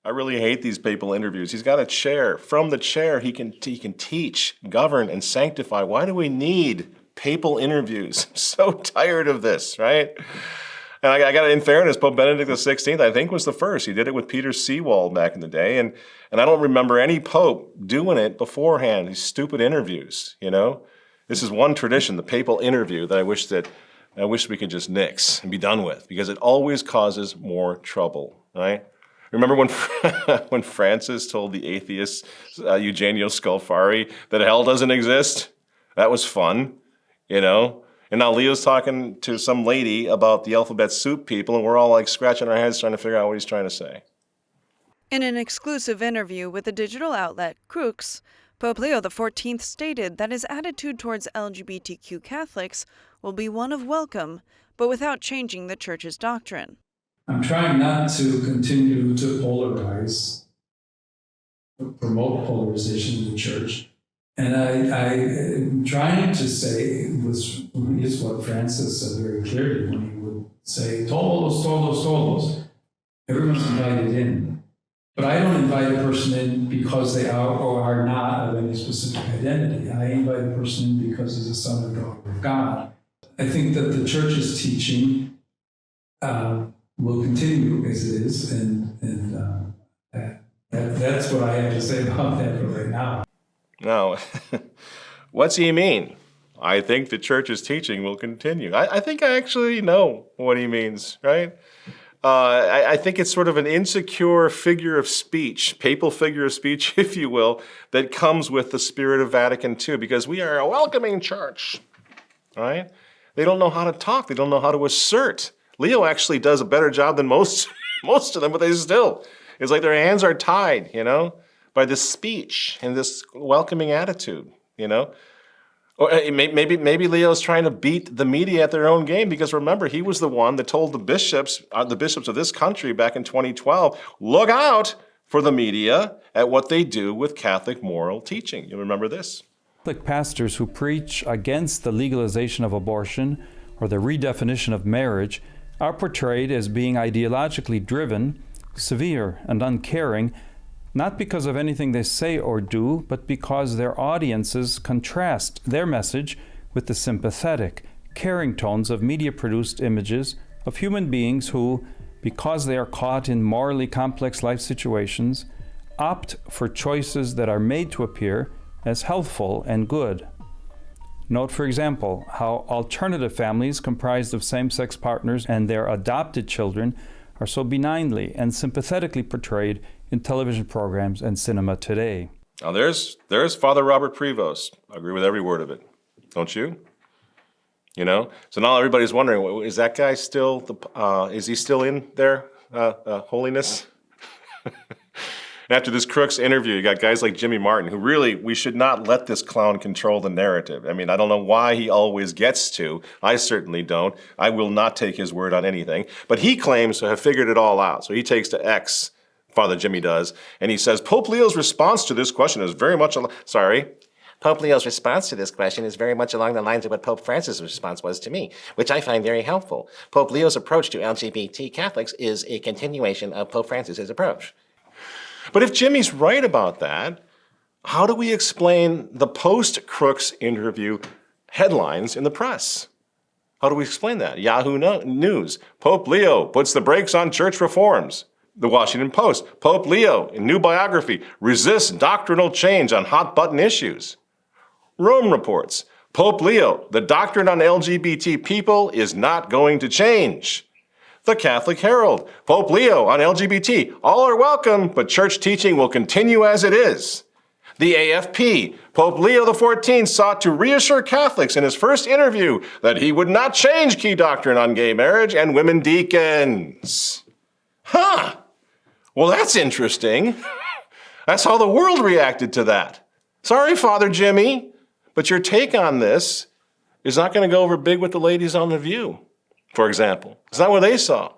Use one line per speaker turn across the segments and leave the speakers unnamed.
I really hate these papal interviews. He's got a chair. From the chair, he can teach, govern, and sanctify. Why do we need papal interviews? I'm so tired of this, right? And I got, in fairness, Pope Benedict XVI, I think, was the first. He did it with Peter Seawald back in the day, and I don't remember any pope doing it beforehand. These stupid interviews, you know. This is one tradition, the papal interview, that I wish we could just nix and be done with, because it always causes more trouble, right? Remember when when Francis told the atheist Eugenio Scalfari that hell doesn't exist? That was fun, you know? And now Leo's talking to some lady about the alphabet soup people, and we're all like scratching our heads trying to figure out what he's trying to say.
In an exclusive interview with the digital outlet Crux, Pope Leo XIV stated that his attitude towards LGBTQ Catholics will be one of welcome, but without changing the Church's doctrine.
I'm trying not to continue to polarize, promote polarization in the Church. And I'm trying to say, is what Francis said very clearly when he would say, todos, todos, todos. Everyone's invited in. But I don't invite a person in because they are or are not of any specific identity. I invite a person in because he's a son or daughter of God. I think that the Church's teaching will continue as it is, and that's what I have to say about that for right now.
Now, what's he mean? I think the Church's teaching will continue. I think I actually know what he means, right? I think it's sort of an insecure figure of speech, papal figure of speech, if you will, that comes with the spirit of Vatican II, because we are a welcoming church, right? They don't know how to talk. They don't know how to assert. Leo actually does a better job than most of them, but they still, it's like their hands are tied, you know, by this speech and this welcoming attitude, you know. Or maybe Leo's trying to beat the media at their own game, because remember, he was the one that told the bishops of this country back in 2012, look out for the media at what they do with Catholic moral teaching. You remember this?
Catholic pastors who preach against the legalization of abortion or the redefinition of marriage are portrayed as being ideologically driven, severe, and uncaring, not because of anything they say or do, but because their audiences contrast their message with the sympathetic, caring tones of media-produced images of human beings who, because they are caught in morally complex life situations, opt for choices that are made to appear as healthful and good. Note, for example, how alternative families comprised of same-sex partners and their adopted children are so benignly and sympathetically portrayed in television programs and cinema today.
Now there's Father Robert Prevost. I agree with every word of it. Don't you? You know? So now everybody's wondering, is that guy still, is he still in there, holiness? After this Crooks interview, you got guys like Jimmy Martin, who really, we should not let this clown control the narrative. I mean, I don't know why he always gets to. I certainly don't. I will not take his word on anything. But he claims to have figured it all out. So he takes to X, Father Jimmy does, and he says, Pope Leo's response to this question is very much,
Pope Leo's response to this question is very much along the lines of what Pope Francis' response was to me, which I find very helpful. Pope Leo's approach to LGBT Catholics is a continuation of Pope Francis' approach.
But if Jimmy's right about that, how do we explain the post-Crooks interview headlines in the press? How do we explain that? Yahoo News, Pope Leo puts the brakes on church reforms. The Washington Post, Pope Leo, in new biography, resists doctrinal change on hot-button issues. Rome reports, Pope Leo, the doctrine on LGBT people is not going to change. The Catholic Herald, Pope Leo on LGBT, all are welcome, but church teaching will continue as it is. The AFP, Pope Leo XIV sought to reassure Catholics in his first interview that he would not change key doctrine on gay marriage and women deacons. Huh. Well, that's interesting. That's how the world reacted to that. Sorry, Father Jimmy, but your take on this is not going to go over big with the ladies on The View, for example. It's not what they saw.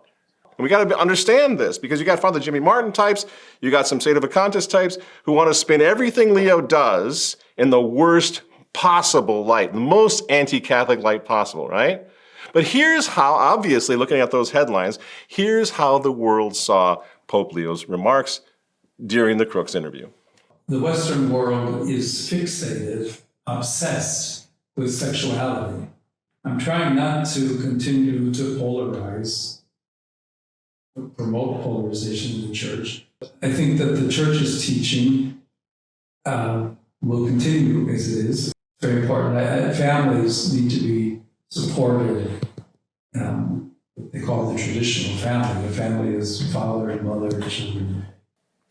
And we got to understand this, because you got Father Jimmy Martin types, you got some Sedevacantists types who want to spin everything Leo does in the worst possible light, the most anti-Catholic light possible, right? But here's how, obviously, looking at those headlines, here's how the world saw Pope Leo's remarks during the Crooks interview.
The Western world is fixated, obsessed with sexuality. I'm trying not to continue to polarize, promote polarization in the church. I think that the church's teaching will continue as it is. It's very important. Families need to be supported. They call it the traditional family. The family is father and mother, children.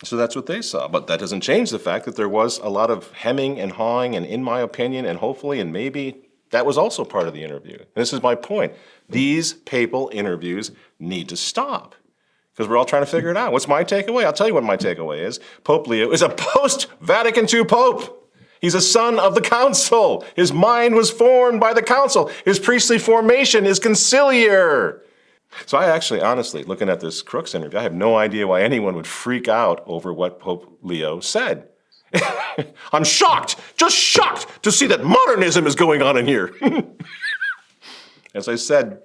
So that's what they saw. But that doesn't change the fact that there was a lot of hemming and hawing, and in my opinion, and hopefully, and maybe, that was also part of the interview. And this is my point. These papal interviews need to stop, because we're all trying to figure it out. What's my takeaway? I'll tell you what my takeaway is. Pope Leo is a post-Vatican II pope. He's a son of the council. His mind was formed by the council. His priestly formation is conciliar. So I actually, honestly, looking at this Crooks interview, I have no idea why anyone would freak out over what Pope Leo said. I'm shocked, just shocked to see that modernism is going on in here. As I said,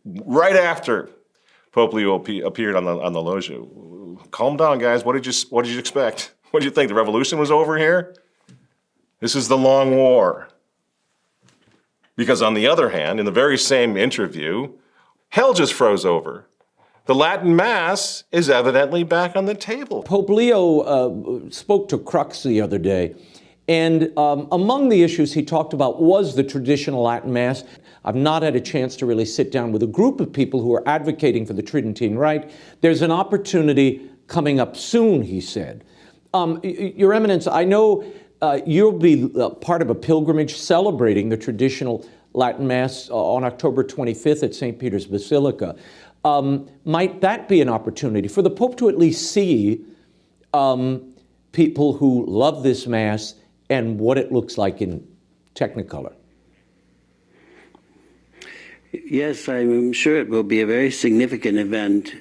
right after Pope Leo appeared on the loggia, calm down, guys. What did you expect? What did you think? The revolution was over here? This is the long war. Because on the other hand, in the very same interview, hell just froze over. The Latin Mass is evidently back on the table.
Pope Leo spoke to Crux the other day, and among the issues he talked about was the traditional Latin Mass. I've not had a chance to really sit down with a group of people who are advocating for the Tridentine Rite. There's an opportunity coming up soon, he said. Your Eminence, I know you'll be part of a pilgrimage celebrating the traditional Latin Mass on October 25th at St. Peter's Basilica. Might that be an opportunity for the Pope to at least see people who love this Mass and what it looks like in Technicolor?
Yes, I'm sure it will be a very significant event.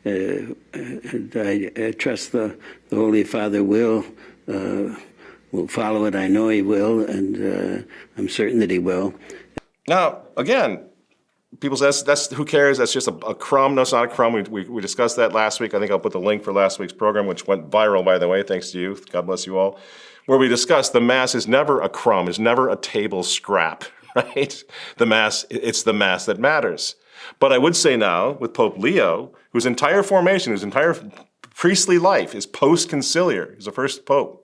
I trust the Holy Father will follow it. I know he will, and I'm certain that he will.
Now, again, people say, that's who cares? That's just a crumb. No, it's not a crumb. We discussed that last week. I think I'll put the link for last week's program, which went viral, by the way, thanks to you. God bless you all. Where we discussed the Mass is never a crumb, is never a table scrap, right? The Mass, it's the Mass that matters. But I would say now, with Pope Leo, whose entire formation, whose entire priestly life is post-conciliar, he's the first pope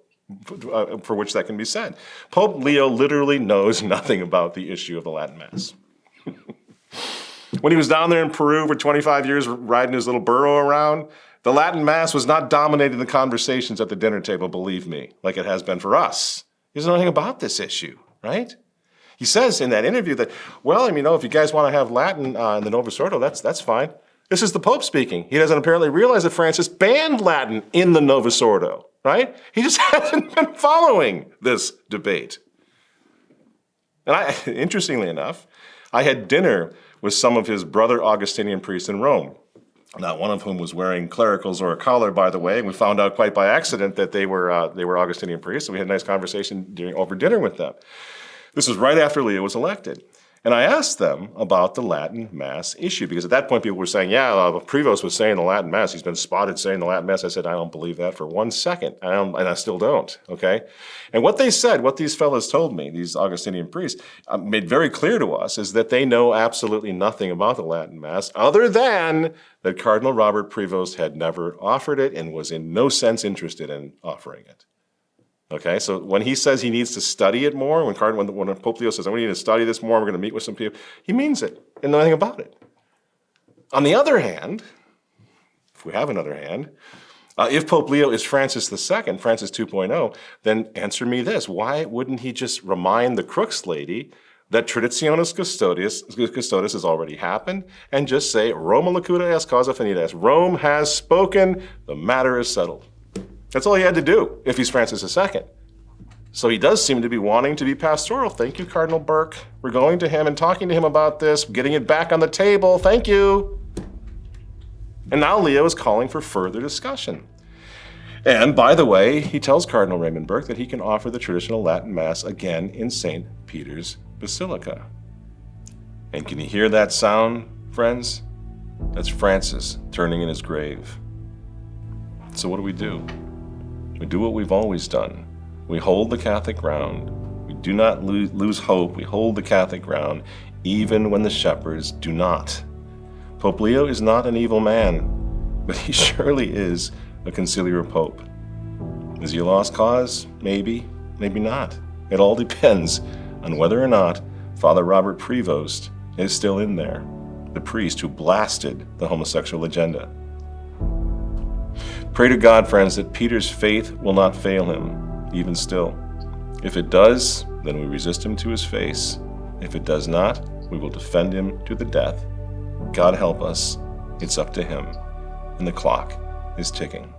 for which that can be said. Pope Leo literally knows nothing about the issue of the Latin Mass. When he was down there in Peru for 25 years riding his little burro around, the Latin Mass was not dominating the conversations at the dinner table, believe me, like it has been for us. He doesn't know anything about this issue, right? He says in that interview that, well, if you guys want to have Latin in the Novus Ordo, that's fine. This is the Pope speaking. He doesn't apparently realize that Francis banned Latin in the Novus Ordo, right? He just hasn't been following this debate. And interestingly enough, I had dinner with some of his brother Augustinian priests in Rome, not one of whom was wearing clericals or a collar, by the way. And we found out quite by accident that they were Augustinian priests, so we had a nice conversation over dinner with them. This was right after Leo was elected. And I asked them about the Latin Mass issue, because at that point people were saying, Prevost was saying the Latin Mass. He's been spotted saying the Latin Mass. I said, I don't believe that for 1 second. And I still don't, okay? And what they said, what these fellows told me, these Augustinian priests, made very clear to us is that they know absolutely nothing about the Latin Mass other than that Cardinal Robert Prevost had never offered it and was in no sense interested in offering it. Okay, so when he says he needs to study it more, when Pope Leo says, we need to study this more, we're going to meet with some people, he means it and nothing about it. On the other hand, if we have another hand, if Pope Leo is Francis II, Francis 2.0, then answer me this. Why wouldn't he just remind the Crooks lady that Traditionis Custodes has already happened and just say, Roma locuta est causa finita est. Rome has spoken, the matter is settled. That's all he had to do if he's Francis II. So he does seem to be wanting to be pastoral. Thank you, Cardinal Burke. We're going to him and talking to him about this, getting it back on the table. Thank you. And now Leo is calling for further discussion. And by the way, he tells Cardinal Raymond Burke that he can offer the traditional Latin Mass again in St. Peter's Basilica. And can you hear that sound, friends? That's Francis turning in his grave. So what do? We do what we've always done. We hold the Catholic ground. We do not lose hope. We hold the Catholic ground, even when the shepherds do not. Pope Leo is not an evil man, but he surely is a conciliar pope. Is he a lost cause? Maybe, maybe not. It all depends on whether or not Father Robert Prevost is still in there, the priest who blasted the homosexual agenda. Pray to God, friends, that Peter's faith will not fail him, even still. If it does, then we resist him to his face. If it does not, we will defend him to the death. God help us. It's up to him. And the clock is ticking.